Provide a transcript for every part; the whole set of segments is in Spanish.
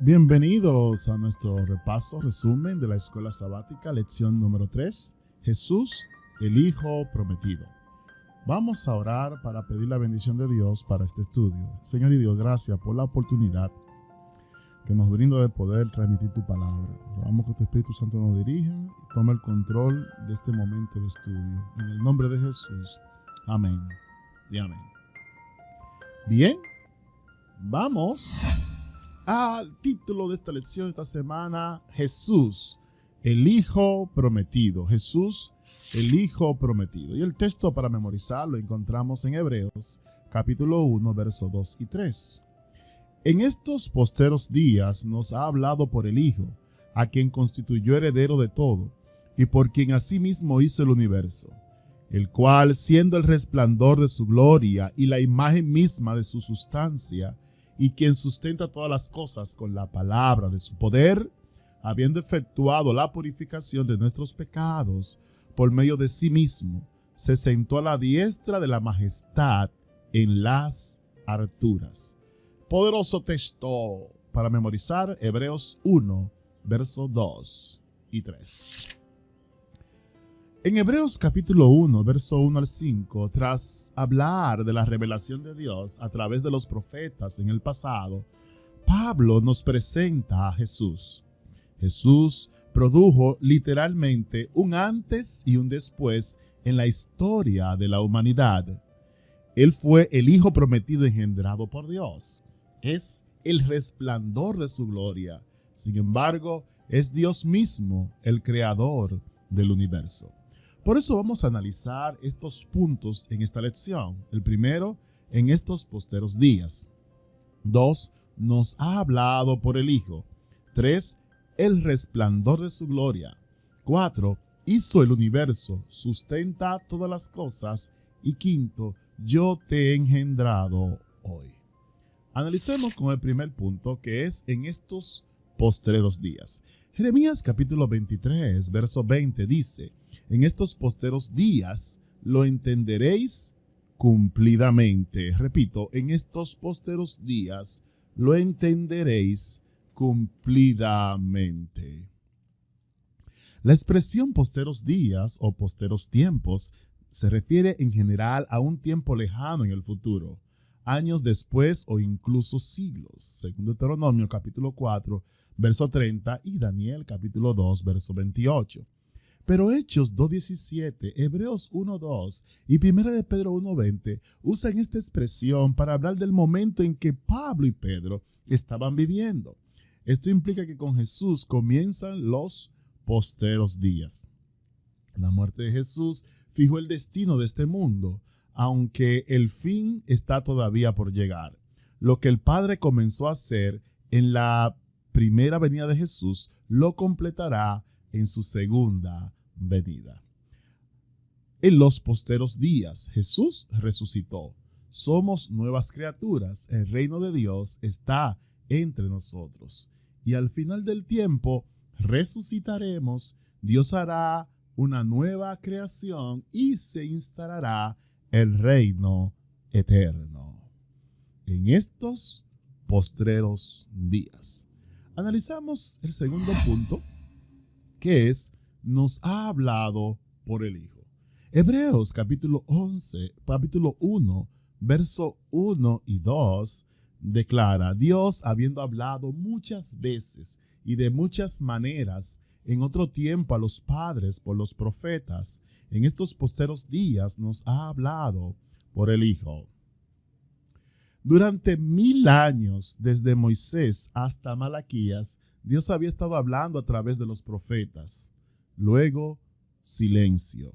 Bienvenidos a nuestro repaso, resumen de la escuela sabática, lección número 3, Jesús, el Hijo Prometido. Vamos a orar para pedir la bendición de Dios para este estudio. Señor y Dios, gracias por la oportunidad que nos brinda de poder transmitir tu palabra. Rogamos que tu Espíritu Santo nos dirija y tome el control de este momento de estudio. En el nombre de Jesús, amén y amén. Bien, vamos al título de esta lección esta semana: Jesús, el Hijo Prometido. Jesús, el Hijo Prometido. Y el texto para memorizar lo encontramos en Hebreos, capítulo 1, versos 2 y 3. En estos posteros días nos ha hablado por el Hijo, a quien constituyó heredero de todo, y por quien asimismo hizo el universo, el cual, siendo el resplandor de su gloria y la imagen misma de su sustancia, y quien sustenta todas las cosas con la palabra de su poder, habiendo efectuado la purificación de nuestros pecados por medio de sí mismo, se sentó a la diestra de la majestad en las alturas. Poderoso texto para memorizar: Hebreos 1, versos 2 y 3. En Hebreos capítulo 1, verso 1 al 5, tras hablar de la revelación de Dios a través de los profetas en el pasado, Pablo nos presenta a Jesús. Jesús produjo literalmente un antes y un después en la historia de la humanidad. Él fue el Hijo Prometido engendrado por Dios. Es el resplandor de su gloria. Sin embargo, es Dios mismo el creador del universo. Por eso vamos a analizar estos puntos en esta lección. El primero, en estos posteros días. 2, nos ha hablado por el Hijo. 3, el resplandor de su gloria. 4, hizo el universo, sustenta todas las cosas. Y 5, yo te he engendrado hoy. Analicemos con el primer punto, que es en estos postreros días. Jeremías capítulo 23, verso 20 dice: en estos posteros días lo entenderéis cumplidamente. Repito, en estos posteros días lo entenderéis cumplidamente. La expresión posteros días o posteros tiempos se refiere en general a un tiempo lejano en el futuro, años después o incluso siglos, según Deuteronomio capítulo 4, verso 30 y Daniel capítulo 2, verso 28. Pero Hechos 2.17, Hebreos 1.2 y 1 de Pedro 1.20 usan esta expresión para hablar del momento en que Pablo y Pedro estaban viviendo. Esto implica que con Jesús comienzan los postreros días. La muerte de Jesús fijó el destino de este mundo, aunque el fin está todavía por llegar. Lo que el Padre comenzó a hacer en la primera venida de Jesús, lo completará en su segunda venida. En los posteros días, Jesús resucitó. Somos nuevas criaturas. El reino de Dios está entre nosotros. Y al final del tiempo, resucitaremos. Dios hará una nueva creación y se instalará el reino eterno. En estos postreros días. Analizamos el segundo punto, que es: nos ha hablado por el Hijo. Hebreos capítulo 1, verso 1 y 2 declara: Dios, habiendo hablado muchas veces y de muchas maneras en otro tiempo a los padres por los profetas, en estos posteros días nos ha hablado por el Hijo. Durante 1000 años, desde Moisés hasta Malaquías, Dios había estado hablando a través de los profetas. Luego, silencio.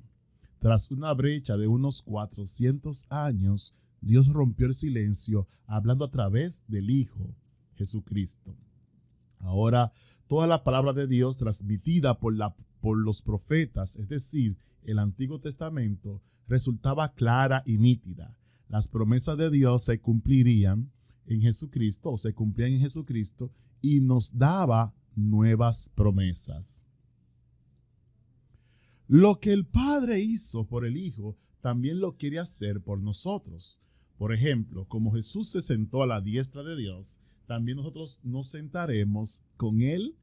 Tras una brecha de unos 400 años, Dios rompió el silencio hablando a través del Hijo, Jesucristo. Ahora, toda la palabra de Dios transmitida por los profetas, es decir, el Antiguo Testamento, resultaba clara y nítida. Las promesas de Dios se cumplirían en Jesucristo, o se cumplían en Jesucristo, y nos daba nuevas promesas. Lo que el Padre hizo por el Hijo, también lo quiere hacer por nosotros. Por ejemplo, como Jesús se sentó a la diestra de Dios, también nosotros nos sentaremos con Él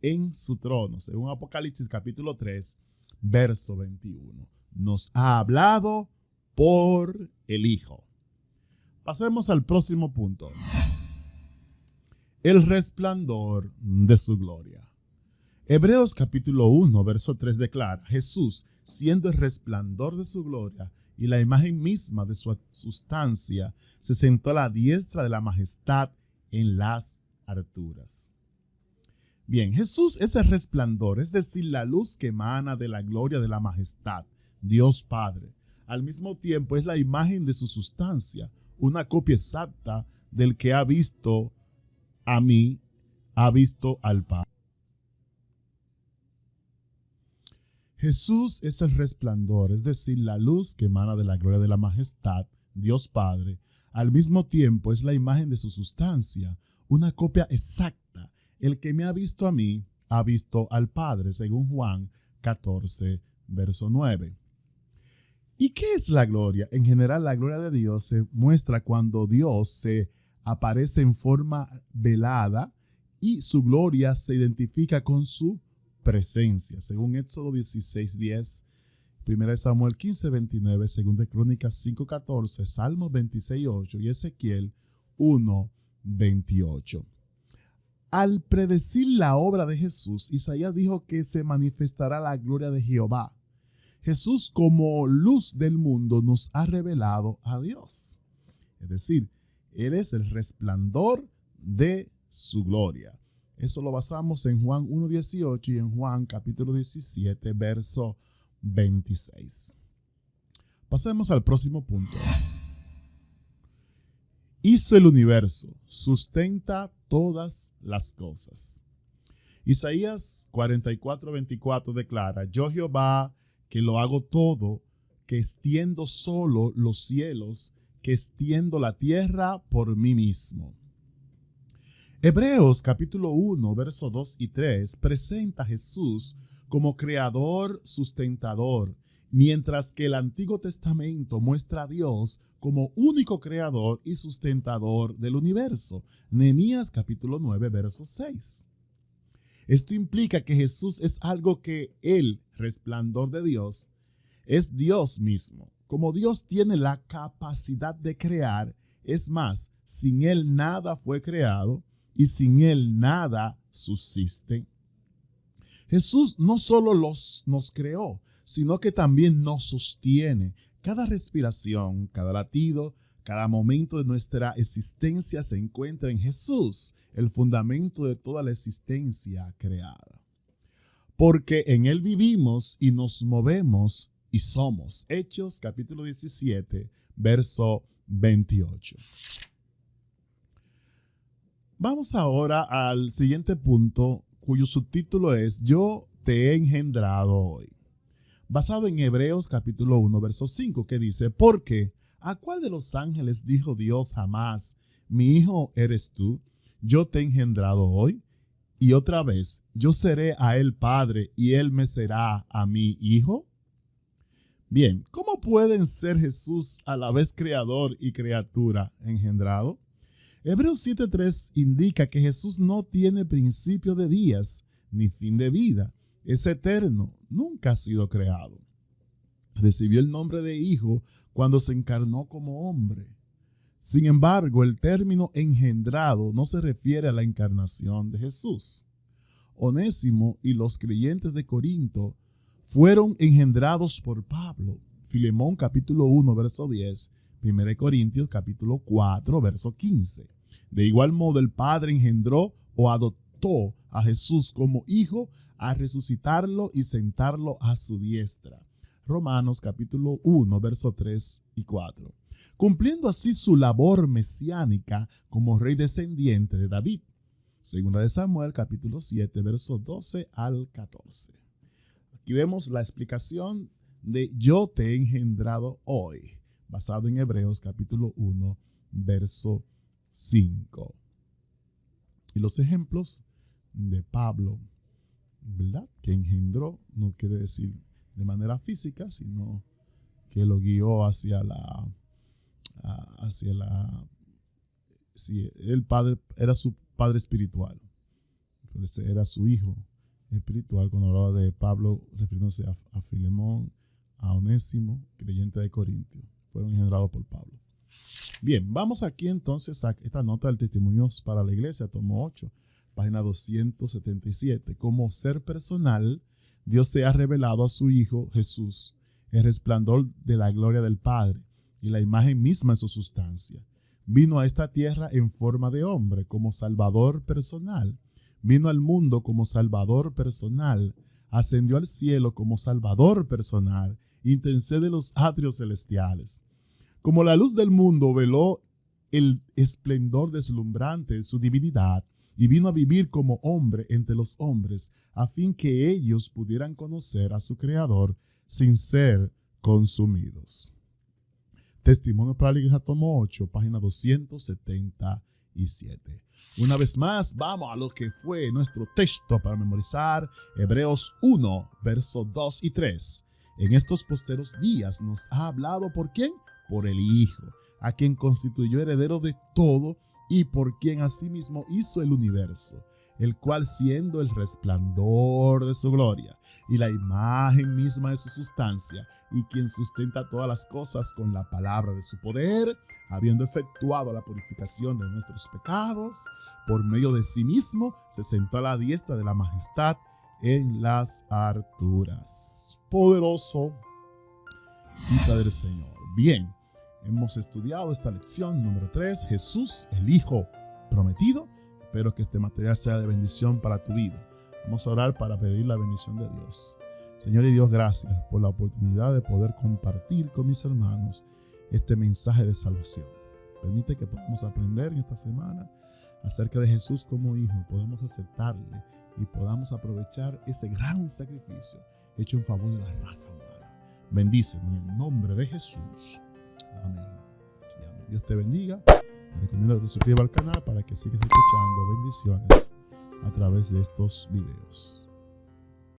en su trono. Según Apocalipsis capítulo 3, verso 21. Nos ha hablado por el Hijo. Pasemos al próximo punto. El resplandor de su gloria. Hebreos capítulo 1, verso 3 declara: Jesús, siendo el resplandor de su gloria y la imagen misma de su sustancia, se sentó a la diestra de la majestad en las alturas. Bien, Jesús es el resplandor, es decir, la luz que emana de la gloria de la majestad, Dios Padre. Al mismo tiempo es la imagen de su sustancia, una copia exacta del que ha visto a mí, ha visto al Padre. Jesús es el resplandor, es decir, la luz que emana de la gloria de la majestad, Dios Padre. Al mismo tiempo es la imagen de su sustancia, una copia exacta. El que me ha visto a mí, ha visto al Padre, según Juan 14, verso 9. ¿Y qué es la gloria? En general, la gloria de Dios se muestra cuando Dios se aparece en forma velada y su gloria se identifica con su presencia, según Éxodo 16:10, 1 Samuel 15:29, 2 Crónicas 5:14, Salmos 26:8 y Ezequiel 1:28. Al predecir la obra de Jesús, Isaías dijo que se manifestará la gloria de Jehová. Jesús, como luz del mundo, nos ha revelado a Dios. Es decir, Él es el resplandor de su gloria. Eso lo basamos en Juan 1:18 y en Juan capítulo 17, verso 26. Pasemos al próximo punto. Hizo el universo, sustenta todas las cosas. Isaías 44:24 declara: Yo Jehová, que lo hago todo, que extiendo solo los cielos, que extiendo la tierra por mí mismo. Hebreos capítulo 1, versos 2 y 3 presenta a Jesús como creador, sustentador, mientras que el Antiguo Testamento muestra a Dios como único creador y sustentador del universo. Nehemías capítulo 9, verso 6. Esto implica que Jesús es algo que el resplandor de Dios es Dios mismo. Como Dios tiene la capacidad de crear, es más, sin Él nada fue creado y sin Él nada subsiste. Jesús no solo nos creó, sino que también nos sostiene. Cada respiración, cada latido, cada momento de nuestra existencia se encuentra en Jesús, el fundamento de toda la existencia creada. Porque en Él vivimos y nos movemos y somos. Hechos capítulo 17, verso 28. Vamos ahora al siguiente punto, cuyo subtítulo es: Yo te he engendrado hoy. Basado en Hebreos capítulo 1, verso 5, que dice: Porque ¿a cuál de los ángeles dijo Dios jamás: mi hijo eres tú, yo te he engendrado hoy? Y otra vez: yo seré a él padre y él me será a mí hijo. Bien, ¿cómo pueden ser Jesús a la vez creador y criatura engendrado? Hebreos 7:3 indica que Jesús no tiene principio de días ni fin de vida. Es eterno, nunca ha sido creado. Recibió el nombre de Hijo cuando se encarnó como hombre. Sin embargo, el término engendrado no se refiere a la encarnación de Jesús. Onésimo y los creyentes de Corinto fueron engendrados por Pablo. Filemón capítulo 1, verso 10. 1 Corintios capítulo 4, verso 15. De igual modo, el Padre engendró o adoptó a Jesús como hijo a resucitarlo y sentarlo a su diestra. Romanos capítulo 1, verso 3 y 4. Cumpliendo así su labor mesiánica como rey descendiente de David. Segunda de Samuel capítulo 7, versos 12 al 14. Aquí vemos la explicación de yo te he engendrado hoy, basado en Hebreos capítulo 1, verso 5. Y los ejemplos de Pablo, ¿verdad? Que engendró, no quiere decir de manera física, sino que lo guió hacia la si el padre era su padre espiritual, pues era su hijo espiritual cuando hablaba de Pablo, refiriéndose a Filemón, a Onésimo, creyente de Corintio, fueron engendrados por Pablo. Bien, vamos aquí entonces a esta nota del Testimonios para la Iglesia, tomo 8, página 277. Como ser personal, Dios se ha revelado a su Hijo Jesús, el resplandor de la gloria del Padre y la imagen misma de su sustancia. Vino a esta tierra en forma de hombre como salvador personal. Vino al mundo como salvador personal. Ascendió al cielo como salvador personal. Intercede los atrios celestiales. Como la luz del mundo veló el esplendor deslumbrante de su divinidad y vino a vivir como hombre entre los hombres, a fin que ellos pudieran conocer a su Creador sin ser consumidos. Testimonio para la Iglesia, tomo 8, página 277. Una vez más, vamos a lo que fue nuestro texto para memorizar, Hebreos 1, versos 2 y 3. En estos posteros días nos ha hablado, ¿por quién? Por el Hijo, a quien constituyó heredero de todo y por quien asimismo hizo el universo, el cual siendo el resplandor de su gloria y la imagen misma de su sustancia, y quien sustenta todas las cosas con la palabra de su poder, habiendo efectuado la purificación de nuestros pecados, por medio de sí mismo se sentó a la diestra de la majestad en las alturas. Poderoso cita del Señor. Bien, hemos estudiado esta lección número 3, Jesús, el Hijo prometido. Espero que este material sea de bendición para tu vida. Vamos a orar para pedir la bendición de Dios. Señor y Dios, gracias por la oportunidad de poder compartir con mis hermanos este mensaje de salvación. Permite que podamos aprender en esta semana acerca de Jesús como Hijo, podamos aceptarle y podamos aprovechar ese gran sacrificio hecho en favor de la raza humana. Bendícenos en el nombre de Jesús. Amén. Y amén. Dios te bendiga. Te recomiendo que te suscribas al canal para que sigas escuchando bendiciones a través de estos videos.